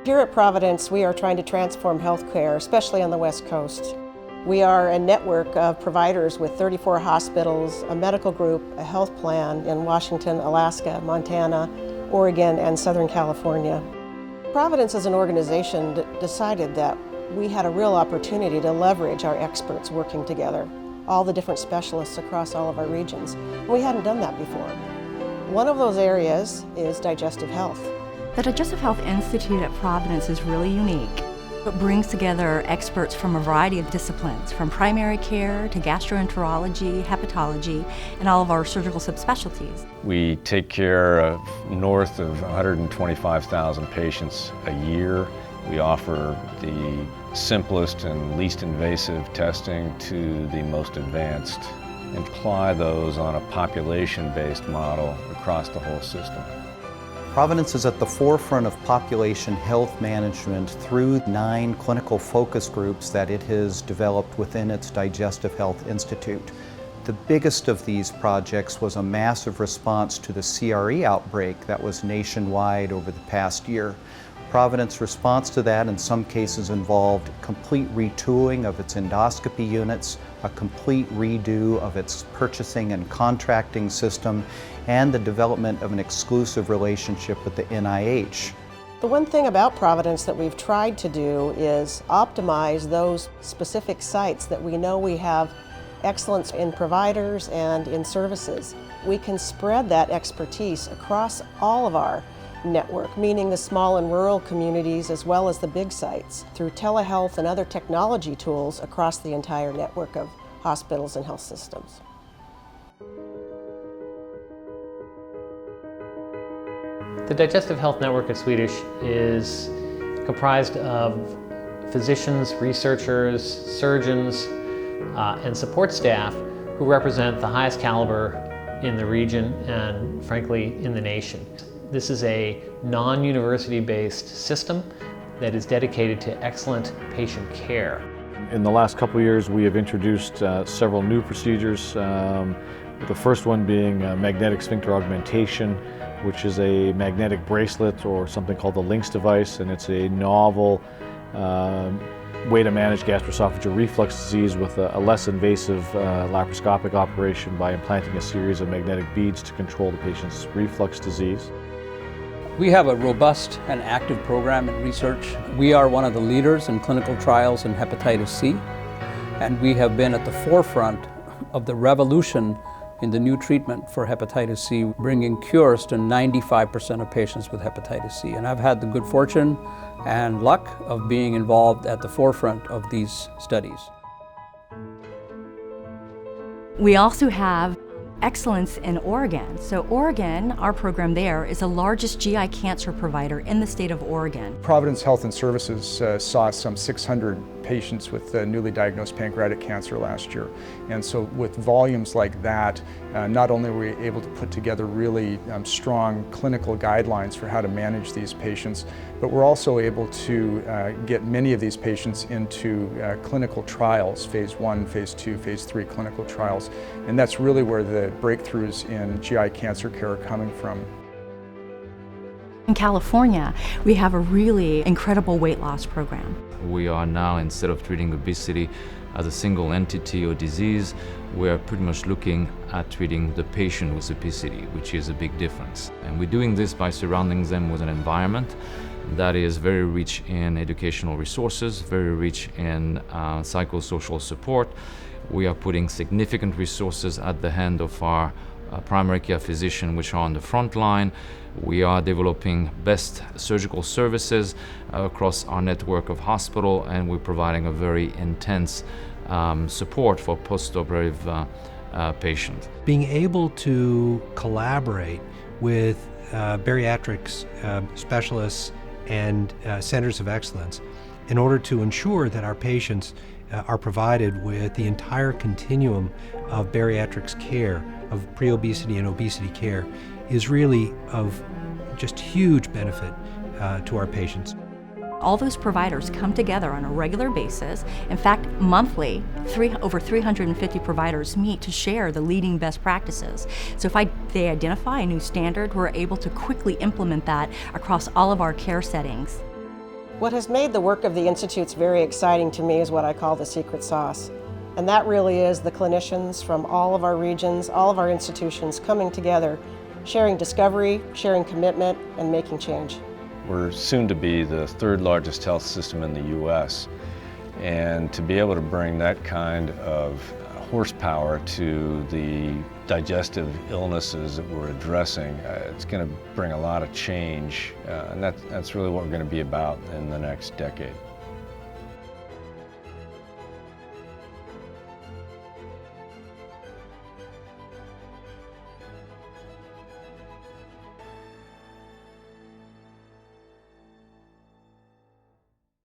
Here at Providence, we are trying to transform healthcare, especially on the West Coast. We are a network of providers with 34 hospitals, a medical group, a health plan in Washington, Alaska, Montana, Oregon, and Southern California. Providence as an organization decided that we had a real opportunity to leverage our experts working together, all the different specialists across all of our regions. We hadn't done that before. One of those areas is digestive health. The Digestive Health Institute at Providence is really unique. It brings together experts from a variety of disciplines, from primary care to gastroenterology, hepatology, and all of our surgical subspecialties. We take care of north of 125,000 patients a year. We offer the simplest and least invasive testing to the most advanced, and apply those on a population-based model across the whole system. Providence is at the forefront of population health management through 9 clinical focus groups that it has developed within its Digestive Health Institute. The biggest of these projects was a massive response to the CRE outbreak that was nationwide over the past year. Providence's response to that in some cases involved complete retooling of its endoscopy units, a complete redo of its purchasing and contracting system, and the development of an exclusive relationship with the NIH. The one thing about Providence that we've tried to do is optimize those specific sites that we know we have excellence in providers and in services. We can spread that expertise across all of our network, meaning the small and rural communities as well as the big sites, through telehealth and other technology tools across the entire network of hospitals and health systems. The Digestive Health Network at Swedish is comprised of physicians, researchers, surgeons, and support staff who represent the highest caliber in the region and, frankly, in the nation. This is a non-university-based system that is dedicated to excellent patient care. In the last couple of years, we have introduced several new procedures. The first one being magnetic sphincter augmentation, which is a magnetic bracelet or something called the LINX device, and it's a novel way to manage gastroesophageal reflux disease with a less invasive laparoscopic operation by implanting a series of magnetic beads to control the patient's reflux disease. We have a robust and active program in research. We are one of the leaders in clinical trials in hepatitis C, and we have been at the forefront of the revolution in the new treatment for hepatitis C, bringing cures to 95% of patients with hepatitis C. And I've had the good fortune and luck of being involved at the forefront of these studies. We also have excellence in Oregon. So Oregon, our program there, is the largest GI cancer provider in the state of Oregon. Providence Health Services saw some 600 patients with newly diagnosed pancreatic cancer last year. And so with volumes like that, not only were we able to put together really strong clinical guidelines for how to manage these patients, but we're also able to get many of these patients into clinical trials, phase 1, phase 2, phase 3 clinical trials. And that's really where the breakthroughs in GI cancer care are coming from. In California, we have a really incredible weight loss program. We are now, instead of treating obesity as a single entity or disease, we are pretty much looking at treating the patient with obesity, which is a big difference. And we're doing this by surrounding them with an environment that is very rich in educational resources, very rich in psychosocial support. We are putting significant resources at the hand of our primary care physicians, which are on the front line. We are developing best surgical services across our network of hospitals, and we're providing a very intense support for post-operative patients. Being able to collaborate with bariatrics specialists and centers of excellence in order to ensure that our patients are provided with the entire continuum of bariatrics care, of pre-obesity and obesity care, is really of just huge benefit to our patients. All those providers come together on a regular basis. In fact, monthly, over 350 providers meet to share the leading best practices. So if they identify a new standard, we're able to quickly implement that across all of our care settings. What has made the work of the Institutes very exciting to me is what I call the secret sauce. And that really is the clinicians from all of our regions, all of our institutions coming together, sharing discovery, sharing commitment, and making change. We're soon to be the third largest health system in the U.S. And to be able to bring that kind of horsepower to the digestive illnesses that we're addressing, it's going to bring a lot of change, and that's really what we're going to be about in the next decade.